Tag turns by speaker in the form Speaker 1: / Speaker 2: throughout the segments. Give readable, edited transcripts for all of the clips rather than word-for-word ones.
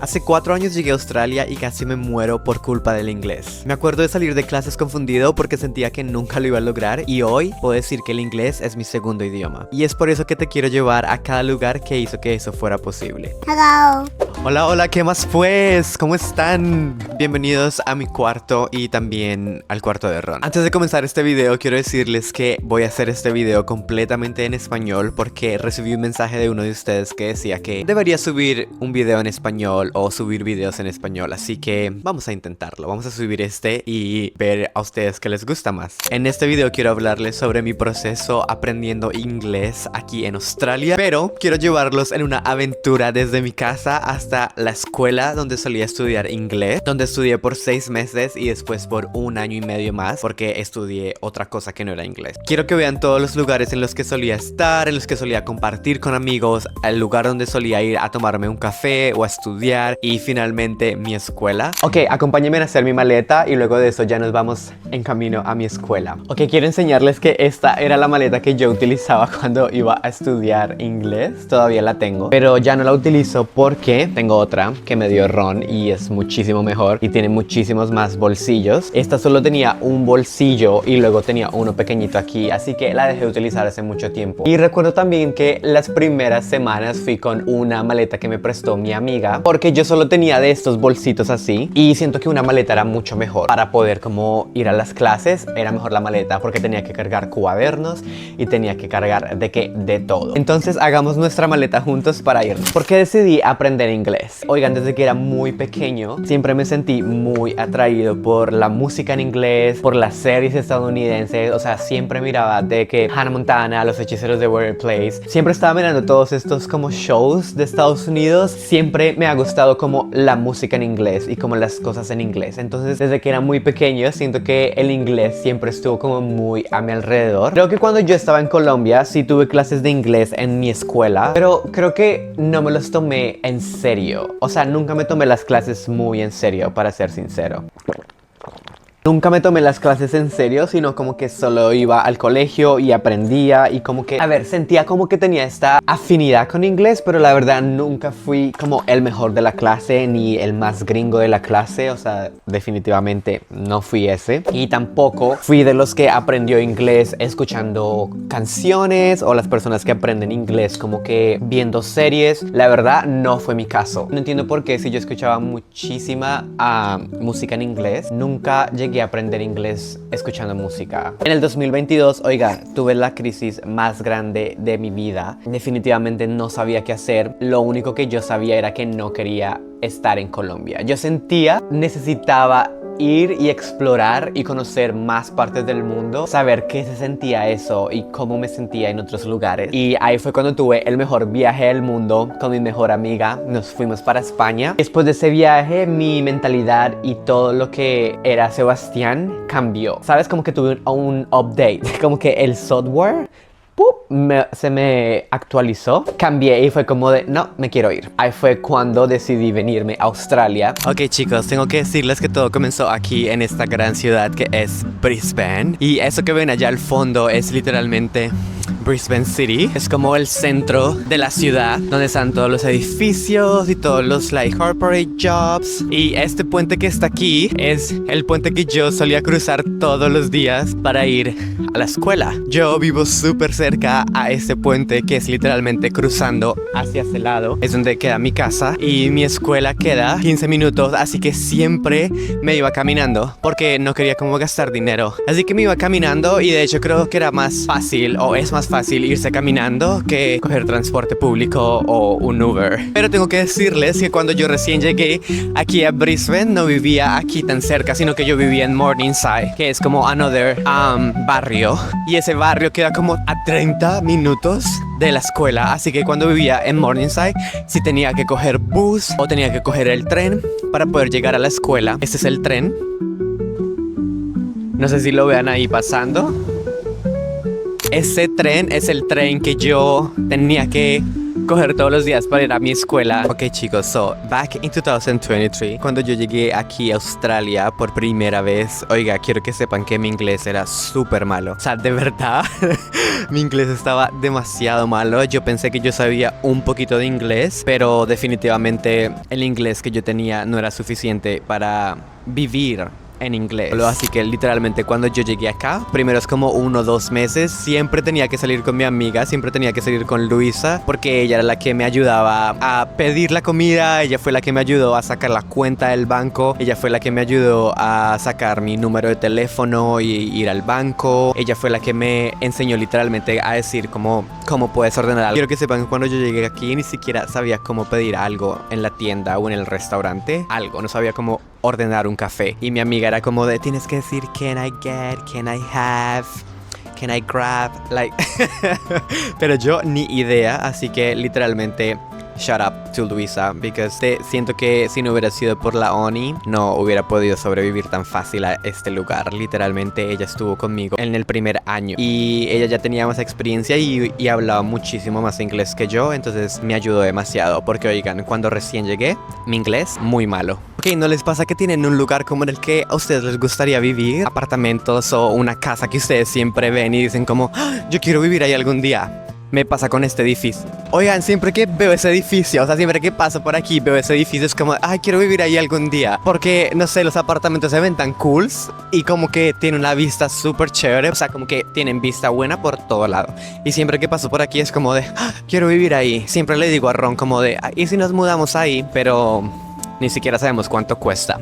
Speaker 1: Hace 4 años llegué a Australia y casi me muero por culpa del inglés. Me acuerdo de salir de clases confundido porque sentía que nunca lo iba a lograr y hoy puedo decir que el inglés es mi segundo idioma. Y es por eso que te quiero llevar a cada lugar que hizo que eso fuera posible.
Speaker 2: Hello.
Speaker 1: Hola, hola, ¿qué más pues? ¿Cómo están? Bienvenidos a mi cuarto y también al cuarto de Ron. Antes de comenzar este video quiero decirles que voy a hacer este video completamente en español porque recibí un mensaje de uno de ustedes que decía que debería subir un video en español o subir videos en español, así que vamos a intentarlo. Vamos a subir este y ver a ustedes qué les gusta más. En este video quiero hablarles sobre mi proceso aprendiendo inglés aquí en Australia, pero quiero llevarlos en una aventura desde mi casa hasta la escuela donde solía estudiar inglés, donde estudié por 6 meses y después por 1 año y medio más porque estudié otra cosa que no era inglés. Quiero que vean todos los lugares en los que solía estar, en los que solía compartir con amigos, el lugar donde solía ir a tomarme un café o a estudiar y finalmente mi escuela. Ok, acompáñenme a hacer mi maleta y luego de eso ya nos vamos en camino a mi escuela. Ok, quiero enseñarles que esta era la maleta que yo utilizaba cuando iba a estudiar inglés. Todavía la tengo, pero ya no la utilizo porque tengo otra que me dio Ron y es muchísimo mejor y tiene muchísimos más bolsillos. Esta solo tenía un bolsillo y luego tenía uno pequeñito aquí, así que la dejé de utilizar hace mucho tiempo. Y recuerdo también que las primeras semanas fui con una maleta que me prestó mi amiga porque yo solo tenía de estos bolsitos así y siento que una maleta era mucho mejor para poder como ir a las clases. Era mejor la maleta porque tenía que cargar cuadernos y tenía que cargar de todo. Entonces hagamos nuestra maleta juntos para irnos. ¿Por qué decidí aprender inglés? Oigan, desde que era muy pequeño siempre me sentí muy atraído por la música en inglés, por las series estadounidenses. O sea, siempre miraba de que Hannah Montana, Los Hechiceros de Waverly Place. Siempre estaba mirando todos estos como shows de Estados Unidos. Siempre me ha gustado como la música en inglés y como las cosas en inglés. Entonces desde que era muy pequeño siento que el inglés siempre estuvo como muy a mi alrededor. Creo que cuando yo estaba en Colombia sí tuve clases de inglés en mi escuela, pero creo que no me los tomé en serio. O sea, nunca me tomé las clases muy en serio, para ser sincero. Nunca me tomé las clases en serio, sino como que solo iba al colegio y aprendía y como que, a ver, sentía como que tenía esta afinidad con inglés, pero la verdad nunca fui como el mejor de la clase ni el más gringo de la clase. O sea, definitivamente no fui ese. Y tampoco fui de los que aprendió inglés escuchando canciones o las personas que aprenden inglés como que viendo series. La verdad no fue mi caso. No entiendo por qué si yo escuchaba muchísima música en inglés, nunca llegué a aprender inglés escuchando música. En el 2022, oiga, tuve la crisis más grande de mi vida. Definitivamente no sabía qué hacer. Lo único que yo sabía era que no quería estar en Colombia. Yo sentía, necesitaba ir y explorar y conocer más partes del mundo, saber qué se sentía eso y cómo me sentía en otros lugares. Y ahí fue cuando tuve el mejor viaje del mundo con mi mejor amiga. Nos fuimos para España. Después de ese viaje, mi mentalidad y todo lo que era Sebastián cambió. ¿Sabes? Como que tuve un update, como que el software se me actualizó, cambié y fue como de no, me quiero ir. Ahí fue cuando decidí venirme a Australia. Ok chicos, tengo que decirles que todo comenzó aquí en esta gran ciudad que es Brisbane. Y eso que ven allá al fondo es literalmente Brisbane City. Es como el centro de la ciudad donde están todos los edificios y todos los like corporate jobs. Y este puente que está aquí es el puente que yo solía cruzar todos los días para ir a la escuela. Yo vivo súper cerca a este puente que es literalmente cruzando hacia ese lado. Es donde queda mi casa y mi escuela queda 15 minutos, así que siempre me iba caminando porque no quería como gastar dinero. Así que me iba caminando y de hecho creo que era más fácil o es más fácil irse caminando que coger transporte público o un Uber. Pero tengo que decirles que cuando yo recién llegué aquí a Brisbane no vivía aquí tan cerca, sino que yo vivía en Morningside, que es como another barrio. Y ese barrio queda como a 30 minutos de la escuela, así que cuando vivía en Morningside sí tenía que coger bus o tenía que coger el tren para poder llegar a la escuela. Este es el tren. No sé si lo vean ahí pasando. Ese tren es el tren que yo tenía que coger todos los días para ir a mi escuela. Ok, chicos, so back in 2023, cuando yo llegué aquí a Australia por primera vez, oiga, quiero que sepan que mi inglés era súper malo. O sea, de verdad, mi inglés estaba demasiado malo. Yo pensé que yo sabía un poquito de inglés, pero definitivamente el inglés que yo tenía no era suficiente para vivir en inglés. Así que literalmente cuando yo llegué acá, primero es como 1 o 2 meses, siempre tenía que salir con mi amiga, siempre tenía que salir con Luisa, porque ella era la que me ayudaba a pedir la comida, ella fue la que me ayudó a sacar la cuenta del banco, ella fue la que me ayudó a sacar mi número de teléfono y ir al banco, ella fue la que me enseñó literalmente a decir cómo puedes ordenar algo. Quiero que sepan que cuando yo llegué aquí ni siquiera sabía cómo pedir algo en la tienda o en el restaurante, no sabía cómo ordenar un café. Y mi amiga era como de, tienes que decir can I get, can I have, can I grab, like pero yo ni idea, así que literalmente shout out to Luisa, because siento que si no hubiera sido por la ONI, no hubiera podido sobrevivir tan fácil a este lugar. Literalmente ella estuvo conmigo en el primer año y ella ya tenía más experiencia y hablaba muchísimo más inglés que yo, entonces me ayudó demasiado, porque oigan, cuando recién llegué, mi inglés muy malo. Ok, ¿no les pasa que tienen un lugar como en el que a ustedes les gustaría vivir? Apartamentos o una casa que ustedes siempre ven y dicen como, ¡ah, yo quiero vivir ahí algún día! Me pasa con este edificio. Oigan, siempre que veo ese edificio, o sea, siempre que paso por aquí, veo ese edificio, es como, ay, quiero vivir ahí algún día. Porque, no sé, los apartamentos se ven tan cools y como que tienen una vista súper chévere. O sea, como que tienen vista buena por todo lado. Y siempre que paso por aquí es como de, ah, quiero vivir ahí. Siempre le digo a Ron como de, ¿y si nos mudamos ahí? Pero ni siquiera sabemos cuánto cuesta.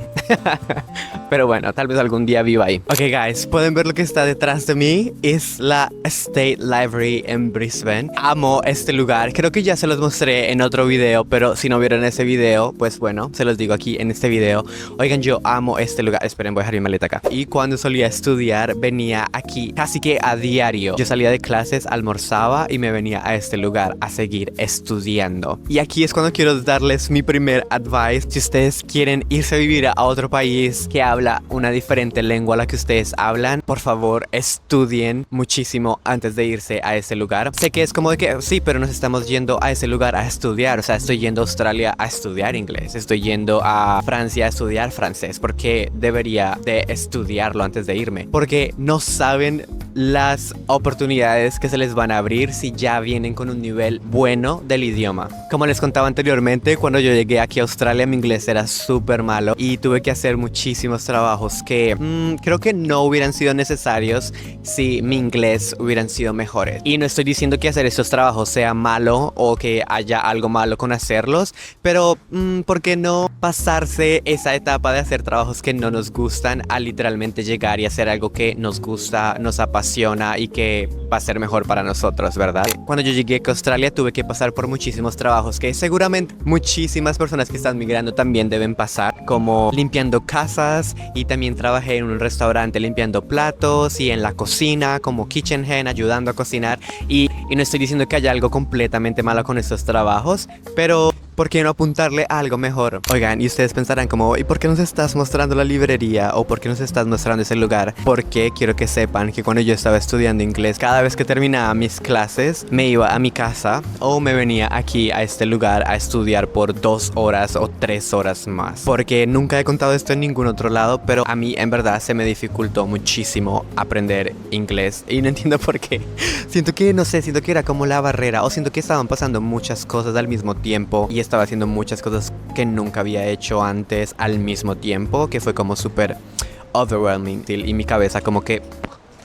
Speaker 1: Pero bueno, tal vez algún día viva ahí. Ok, guys, pueden ver lo que está detrás de mí. Es la State Library en Brisbane. Amo este lugar. Creo que ya se los mostré en otro video, pero si no vieron ese video, pues bueno, se los digo aquí en este video. Oigan, yo amo este lugar. Esperen, voy a dejar mi maleta acá. Y cuando solía estudiar, venía aquí casi que a diario. Yo salía de clases, almorzaba y me venía a este lugar a seguir estudiando. Y aquí es cuando quiero darles mi primer advice. Si ustedes quieren irse a vivir a otro país que habla una diferente lengua a la que ustedes hablan, por favor estudien muchísimo antes de irse a ese lugar. Sé que es como de que sí, pero nos estamos yendo a ese lugar a estudiar. O sea, estoy yendo a Australia a estudiar inglés, estoy yendo a Francia a estudiar francés. ¿Por qué debería de estudiarlo antes de irme? Porque no saben las oportunidades que se les van a abrir si ya vienen con un nivel bueno del idioma. Como les contaba anteriormente, cuando yo llegué aquí a Australia, mi inglés era súper malo y tuve que hacer muchísimos trabajos que creo que no hubieran sido necesarios si mi inglés hubieran sido mejores. Y no estoy diciendo que hacer estos trabajos sea malo o que haya algo malo con hacerlos, pero ¿por qué no pasarse esa etapa de hacer trabajos que no nos gustan a literalmente llegar y hacer algo que nos gusta, nos apasiona y que va a ser mejor para nosotros, ¿verdad? Cuando yo llegué a Australia tuve que pasar por muchísimos trabajos que seguramente muchísimas personas que están migrando también deben pasar, como limpiando casas, y también trabajé en un restaurante limpiando platos y en la cocina como kitchen hand ayudando a cocinar y no estoy diciendo que haya algo completamente malo con estos trabajos, pero ¿por qué no apuntarle a algo mejor? Oigan, y ustedes pensarán como, ¿y por qué nos estás mostrando la librería? ¿O por qué nos estás mostrando ese lugar? Porque quiero que sepan que cuando yo estaba estudiando inglés, cada vez que terminaba mis clases, me iba a mi casa o me venía aquí a este lugar a estudiar por 2 horas o 3 horas más. Porque nunca he contado esto en ningún otro lado, pero a mí en verdad se me dificultó muchísimo aprender inglés. Y no entiendo por qué. Siento que, no sé, siento que era como la barrera, o siento que estaban pasando muchas cosas al mismo tiempo y estaba haciendo muchas cosas que nunca había hecho antes al mismo tiempo, que fue como súper overwhelming y mi cabeza como que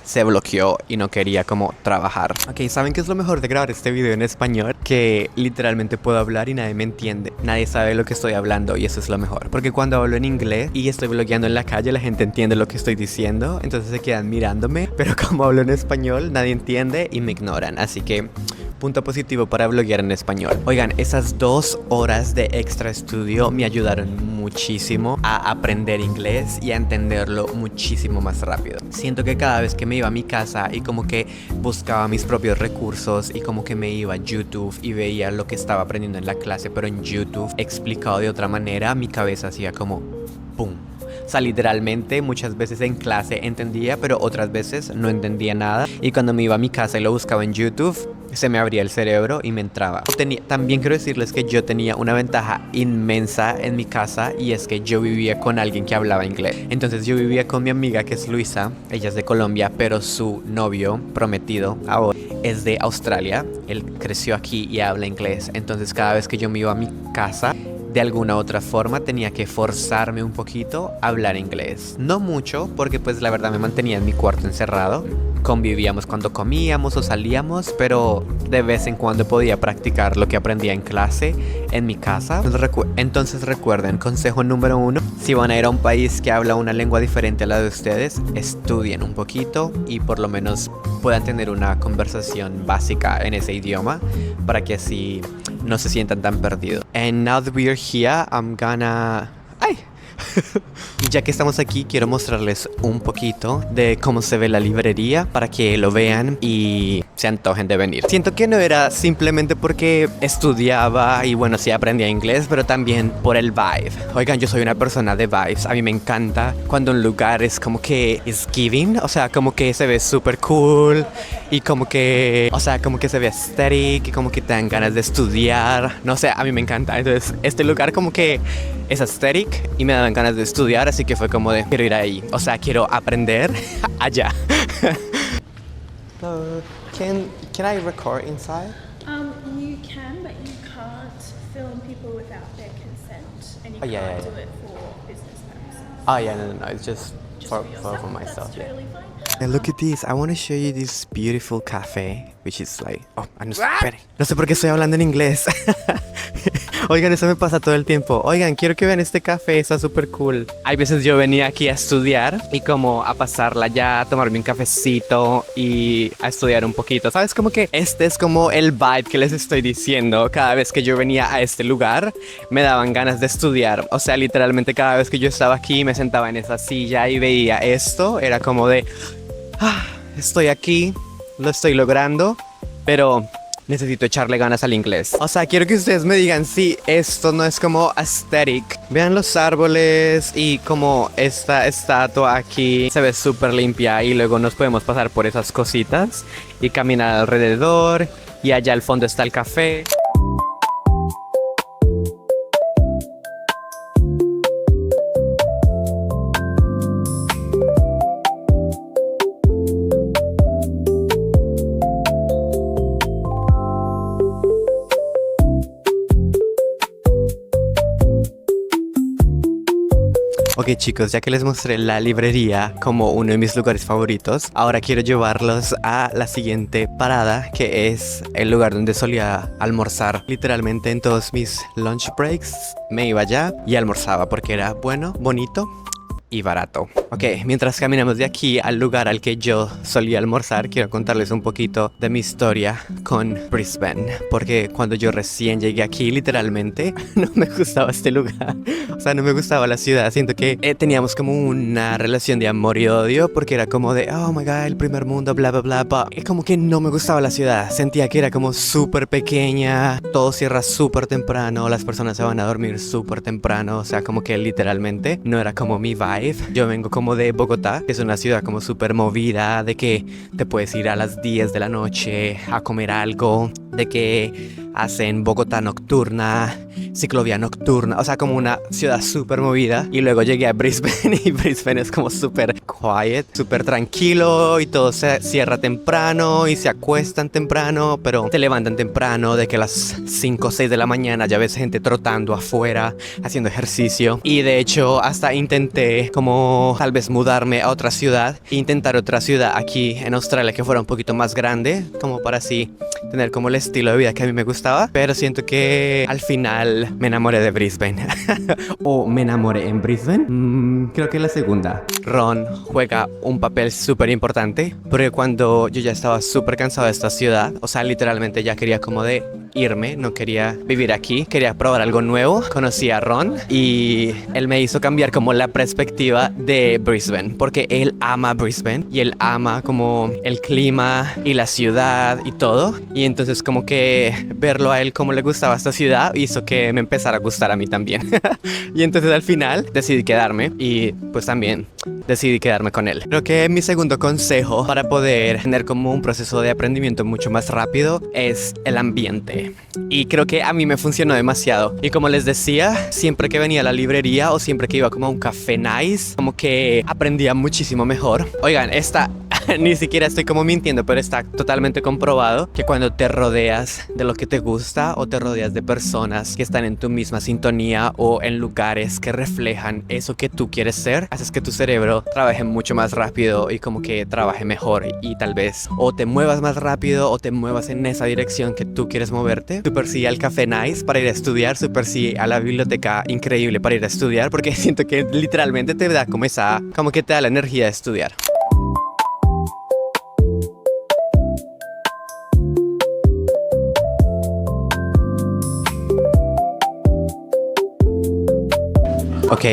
Speaker 1: se bloqueó y no quería como trabajar. Ok, ¿saben qué es lo mejor de grabar este video en español? Que literalmente puedo hablar y nadie me entiende. Nadie sabe lo que estoy hablando y eso es lo mejor. Porque cuando hablo en inglés y estoy blogueando en la calle, la gente entiende lo que estoy diciendo, entonces se quedan mirándome. Pero como hablo en español, nadie entiende y me ignoran. Así que punto positivo para bloguear en español. Oigan, esas 2 horas de extra estudio me ayudaron muchísimo a aprender inglés y a entenderlo muchísimo más rápido. Siento que cada vez que me iba a mi casa y como que buscaba mis propios recursos y como que me iba a YouTube y veía lo que estaba aprendiendo en la clase, pero en YouTube explicado de otra manera, mi cabeza hacía como ¡pum! O sea, literalmente muchas veces en clase entendía, pero otras veces no entendía nada. Y cuando me iba a mi casa y lo buscaba en YouTube, se me abría el cerebro y me entraba. También quiero decirles que yo tenía una ventaja inmensa en mi casa, y es que yo vivía con alguien que hablaba inglés. Entonces yo vivía con mi amiga, que es Luisa. Ella es de Colombia, pero su novio prometido ahora es de Australia. Él creció aquí y habla inglés. Entonces cada vez que yo me iba a mi casa, de alguna otra forma tenía que forzarme un poquito a hablar inglés. No mucho, porque pues la verdad me mantenía en mi cuarto encerrado. Convivíamos cuando comíamos o salíamos, pero de vez en cuando podía practicar lo que aprendía en clase en mi casa. Entonces recuerden, consejo número 1, si van a ir a un país que habla una lengua diferente a la de ustedes, estudien un poquito y por lo menos puedan tener una conversación básica en ese idioma, para que así no se sientan tan perdidos. And now that we are here, I'm gonna... ¡Ay! Y ya que estamos aquí, quiero mostrarles un poquito de cómo se ve la librería para que lo vean y se antojen de venir. Siento que no era simplemente porque estudiaba y bueno, sí aprendía inglés, pero también por el vibe. Oigan, yo soy una persona de vibes. A mí me encanta cuando un lugar es como que is giving, o sea, como que se ve súper cool y como que, o sea, como que se ve aesthetic y como que te dan ganas de estudiar. No sé, a mí me encanta. Entonces, este lugar como que es aesthetic y me daban ganas de estudiar, así que fue como de quiero ir ahí, o sea, quiero aprender allá. Can I record inside?
Speaker 2: You can, but you can't film people without their consent, and you
Speaker 1: Oh, yeah,
Speaker 2: can't
Speaker 1: yeah,
Speaker 2: do it for business purposes.
Speaker 1: Oh yeah, no, it's just for
Speaker 2: yourself,
Speaker 1: myself.
Speaker 2: That's
Speaker 1: Yeah.
Speaker 2: totally fine.
Speaker 1: And look at this. I want to show you this beautiful cafe, which is like... Oh, espere. No sé por qué estoy hablando en inglés. Oigan, eso me pasa todo el tiempo. Oigan, quiero que vean este café, está súper cool. Hay veces yo venía aquí a estudiar y como a pasarla ya, a tomarme un cafecito y a estudiar un poquito. ¿Sabes? Como que este es como el vibe que les estoy diciendo. Cada vez que yo venía a este lugar, me daban ganas de estudiar. O sea, literalmente cada vez que yo estaba aquí, me sentaba en esa silla y veía esto, era como de... estoy aquí, lo estoy logrando, pero necesito echarle ganas al inglés. O sea, quiero que ustedes me digan si esto no es como aesthetic. Vean los árboles y como esta estatua aquí se ve súper limpia, y luego nos podemos pasar por esas cositas y caminar alrededor, y allá al fondo está el café. Ok chicos, ya que les mostré la librería como uno de mis lugares favoritos, ahora quiero llevarlos a la siguiente parada, que es el lugar donde solía almorzar. Literalmente en todos mis lunch breaks me iba allá y almorzaba porque era bueno, bonito y barato. Ok, mientras caminamos de aquí al lugar al que yo solía almorzar, quiero contarles un poquito de mi historia con Brisbane, porque cuando yo recién llegué aquí, literalmente no me gustaba este lugar. O sea, no me gustaba la ciudad. Siento que teníamos como una relación de amor y odio, porque era como de, oh my god, el primer mundo, bla bla bla bla. Y como que no me gustaba la ciudad. Sentía que era como súper pequeña, todo cierra súper temprano, las personas se van a dormir súper temprano. O sea, como que literalmente no era como mi vibe. Yo vengo como de Bogotá, que es una ciudad como súper movida, de que te puedes ir a las 10 de la noche a comer algo, de que hacen Bogotá nocturna, ciclovía nocturna, o sea, como una ciudad súper movida. Y luego llegué a Brisbane y Brisbane es como súper quiet, súper tranquilo, y todo se cierra temprano y se acuestan temprano, pero te levantan temprano, de que a las 5 o 6 de la mañana ya ves gente trotando afuera, haciendo ejercicio. Y de hecho hasta intenté como tal vez mudarme a otra ciudad, intentar otra ciudad aquí en Australia que fuera un poquito más grande, como para así tener como el estilo de vida que a mí me gustaba, pero siento que al final me enamoré de Brisbane. ¿O me enamoré en Brisbane? Creo que la segunda. Ron juega un papel súper importante, porque cuando yo ya estaba súper cansado de esta ciudad, o sea, literalmente ya quería como de irme, no quería vivir aquí, quería probar algo nuevo. Conocí a Ron y él me hizo cambiar como la perspectiva de Brisbane, porque él ama Brisbane y él ama como el clima y la ciudad y todo. Y entonces como que verlo a él como le gustaba esta ciudad hizo que me empezara a gustar a mí también. Y entonces al final decidí quedarme y pues también decidí quedarme con él. Creo que mi segundo consejo para poder tener como un proceso de aprendimiento mucho más rápido es el ambiente. Y creo que a mí me funcionó demasiado. Y como les decía, siempre que venía a la librería o siempre que iba como a un café nice, como que aprendía muchísimo mejor. Oigan, ni siquiera estoy como mintiendo, pero está totalmente comprobado que cuando te rodeas de lo que te gusta o te rodeas de personas que están en tu misma sintonía o en lugares que reflejan eso que tú quieres ser, haces que tu cerebro trabaje mucho más rápido y como que trabaje mejor y tal vez o te muevas más rápido o te muevas en esa dirección que tú quieres moverte. Super sí al café nice para ir a estudiar, super sí a la biblioteca increíble para ir a estudiar, porque siento que literalmente te da como que te da la energía de estudiar. Ok,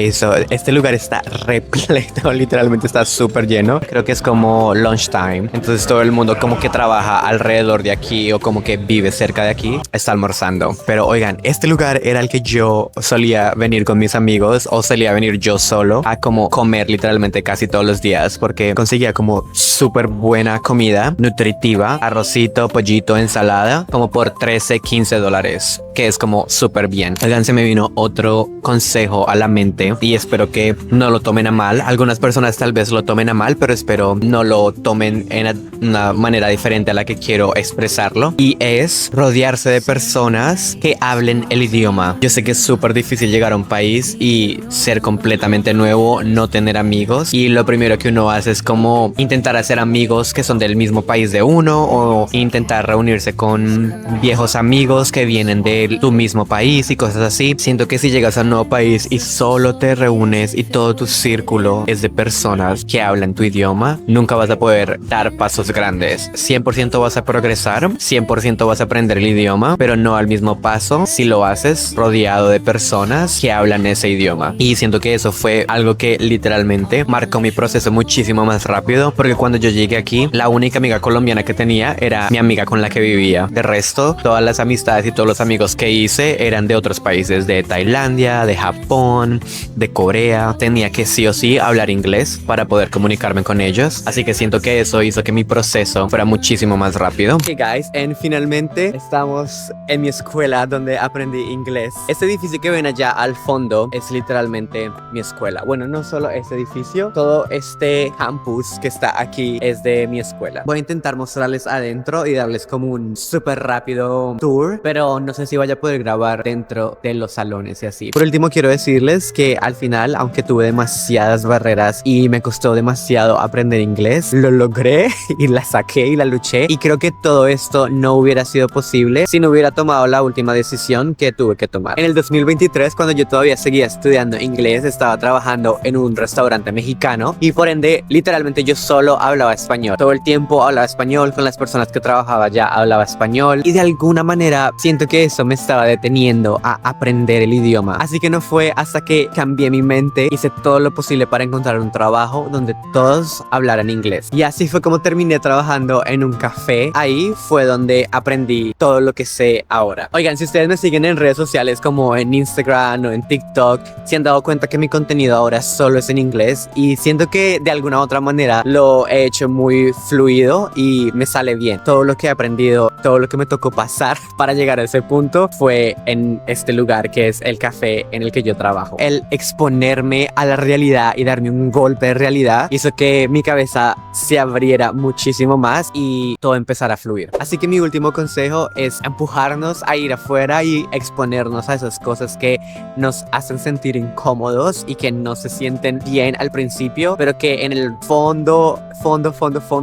Speaker 1: este lugar está repleto, literalmente está súper lleno. Creo que es como lunchtime, entonces todo el mundo como que trabaja alrededor de aquí o como que vive cerca de aquí, está almorzando. Pero oigan, este lugar era el que yo solía venir con mis amigos o solía venir yo solo a como comer literalmente casi todos los días, porque conseguía como súper buena comida, nutritiva, arrocito, pollito, ensalada, como por $13-15, que es como súper bien. Oigan, se me vino otro consejo a la mente y espero que no lo tomen a mal. Algunas personas tal vez lo tomen a mal, pero espero no lo tomen en una manera diferente a la que quiero expresarlo. Y es rodearse de personas que hablen el idioma. Yo sé que es súper difícil llegar a un país y ser completamente nuevo, no tener amigos. Y lo primero que uno hace es como intentar hacer amigos que son del mismo país de uno o intentar reunirse con viejos amigos que vienen de tu mismo país y cosas así. Siento que si llegas a un nuevo país y solo te reúnes y todo tu círculo es de personas que hablan tu idioma, nunca vas a poder dar pasos grandes. 100% vas a progresar, 100% vas a aprender el idioma, pero no al mismo paso si lo haces rodeado de personas que hablan ese idioma. Y siento que eso fue algo que literalmente marcó mi proceso muchísimo más rápido, porque cuando yo llegué aquí, la única amiga colombiana que tenía era mi amiga con la que vivía. De resto, todas las amistades y todos los amigos que hice eran de otros países, de Tailandia, de Japón, de Corea. Tenía que sí o sí hablar inglés para poder comunicarme con ellos, así que siento que eso hizo que mi proceso fuera muchísimo más rápido. Ok guys, finalmente estamos en mi escuela donde aprendí inglés. Este edificio que ven allá al fondo es literalmente mi escuela. Bueno, no solo este edificio, todo este campus que está aquí es de mi escuela. Voy a intentar mostrarles adentro y darles como un súper rápido tour, pero no sé si vaya a poder grabar dentro de los salones y así. Por último, quiero decirles que al final, aunque tuve demasiadas barreras y me costó demasiado aprender inglés, lo logré y la saqué y la luché. Y creo que todo esto no hubiera sido posible si no hubiera tomado la última decisión que tuve que tomar. En el 2023, cuando yo todavía seguía estudiando inglés, estaba trabajando en un restaurante mexicano y por ende, literalmente yo solo hablaba español. Todo el tiempo hablaba español, con las personas que trabajaba ya hablaba español y de alguna manera siento que eso me estaba deteniendo a aprender el idioma. Así que no fue hasta que cambié mi mente, hice todo lo posible para encontrar un trabajo donde todos hablaran inglés. Y así fue como terminé trabajando en un café. Ahí fue donde aprendí todo lo que sé ahora. Oigan, si ustedes me siguen en redes sociales como en Instagram o en TikTok, se han dado cuenta que mi contenido ahora solo es en inglés y siento que de alguna u otra manera lo he hecho muy fluido y me sale bien. Todo lo que he aprendido, todo lo que me tocó pasar para llegar a ese punto fue en este lugar que es el café en el que yo trabajo. El exponerme a la realidad y darme un golpe de realidad hizo que mi cabeza se abriera muchísimo más y todo empezara a fluir. Así que mi último consejo es empujarnos a ir afuera y exponernos a esas cosas que nos hacen sentir incómodos y que no se sienten bien al principio, pero que en el fondo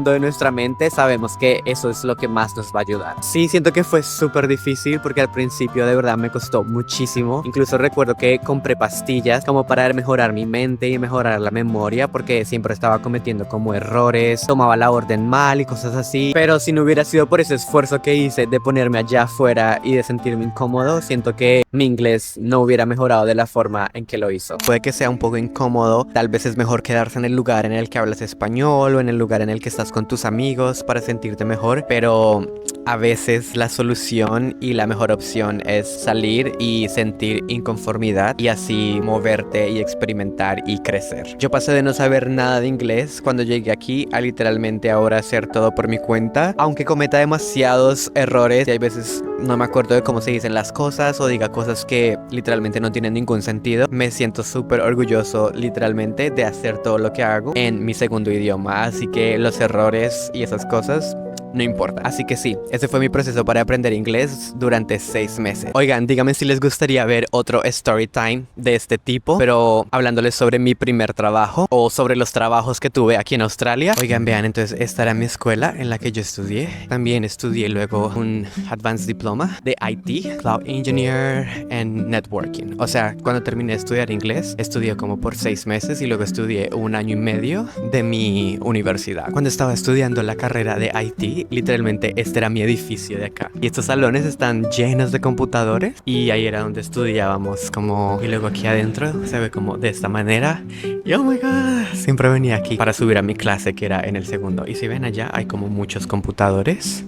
Speaker 1: de nuestra mente sabemos que eso es lo que más nos va a ayudar. Sí, siento que fue súper difícil porque al principio de verdad me costó muchísimo. Incluso recuerdo que compré pastillas comillas, como para mejorar mi mente y mejorar la memoria, porque siempre estaba cometiendo como errores, tomaba la orden mal y cosas así. Pero si no hubiera sido por ese esfuerzo que hice de ponerme allá afuera y de sentirme incómodo, siento que mi inglés no hubiera mejorado de la forma en que lo hizo. Puede que sea un poco incómodo, tal vez es mejor quedarse en el lugar en el que hablas español o en el lugar en el que estás con tus amigos para sentirte mejor, pero a veces la solución y la mejor opción es salir y sentir inconformidad y así moverte y experimentar y crecer. Yo pasé de no saber nada de inglés cuando llegué aquí a literalmente ahora hacer todo por mi cuenta, aunque cometa demasiados errores y hay veces no me acuerdo de cómo se dicen las cosas o diga cosas que literalmente no tienen ningún sentido. Me siento súper orgulloso literalmente de hacer todo lo que hago en mi segundo idioma, así que los errores y esas cosas no importa. Así que sí, ese fue mi proceso para aprender inglés durante 6 meses. Oigan, díganme si les gustaría ver otro story time de este tipo, pero hablándoles sobre mi primer trabajo o sobre los trabajos que tuve aquí en Australia. Oigan, vean, entonces esta era mi escuela en la que yo estudié. También estudié luego un Advanced Diploma de IT, Cloud Engineer and Networking. O sea, cuando terminé de estudiar inglés, estudié como por 6 meses y luego estudié 1 año y medio de mi universidad. Cuando estaba estudiando la carrera de IT, literalmente este era mi edificio de acá. Y estos salones están llenos de computadores y ahí era donde estudiábamos como... Y luego aquí adentro se ve como de esta manera. Y oh my god, siempre venía aquí para subir a mi clase que era en el segundo. Y si ven allá hay como muchos computadores.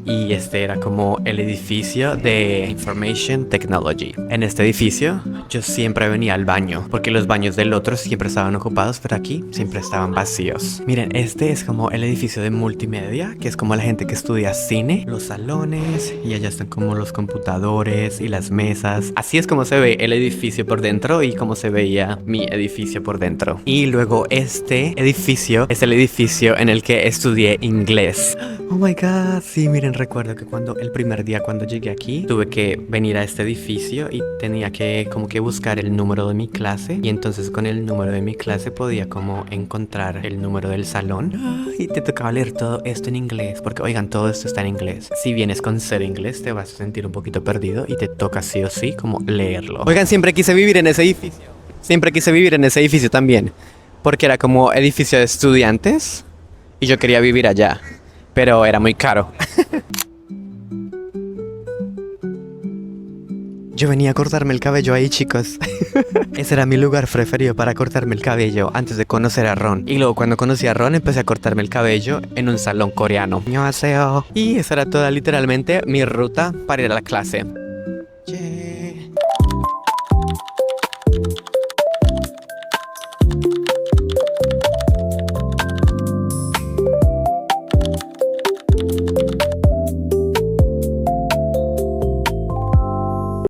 Speaker 1: Y este era como el edificio de Information Technology. En este edificio yo siempre venía al baño, porque los baños del otro siempre estaban ocupados, pero aquí siempre estaban vacíos. Miren, este es como el edificio de multimedia, que es como la gente que estudia cine, los salones, y allá están como los computadores y las mesas. Así es como se ve el edificio por dentro y como se veía mi edificio por dentro. Y luego este edificio es el edificio en el que estudié inglés. Oh my god, sí, miren, recuerdo que el primer día cuando llegué aquí, tuve que venir a este edificio y tenía que como que buscar el número de mi clase. Y entonces con el número de mi clase podía como encontrar el número del salón. Y te tocaba leer todo esto en inglés, porque oigan, todo esto está en inglés. Si vienes con cero inglés, te vas a sentir un poquito perdido y te toca sí o sí como leerlo. Oigan, siempre quise vivir en ese edificio. Siempre quise vivir en ese edificio también, porque era como edificio de estudiantes y yo quería vivir allá. Pero era muy caro. Yo venía a cortarme el cabello ahí, chicos. Ese era mi lugar preferido para cortarme el cabello antes de conocer a Ron. Y luego cuando conocí a Ron empecé a cortarme el cabello en un salón coreano. ¡Annyeonghaseyo! Y esa era toda literalmente mi ruta para ir a la clase.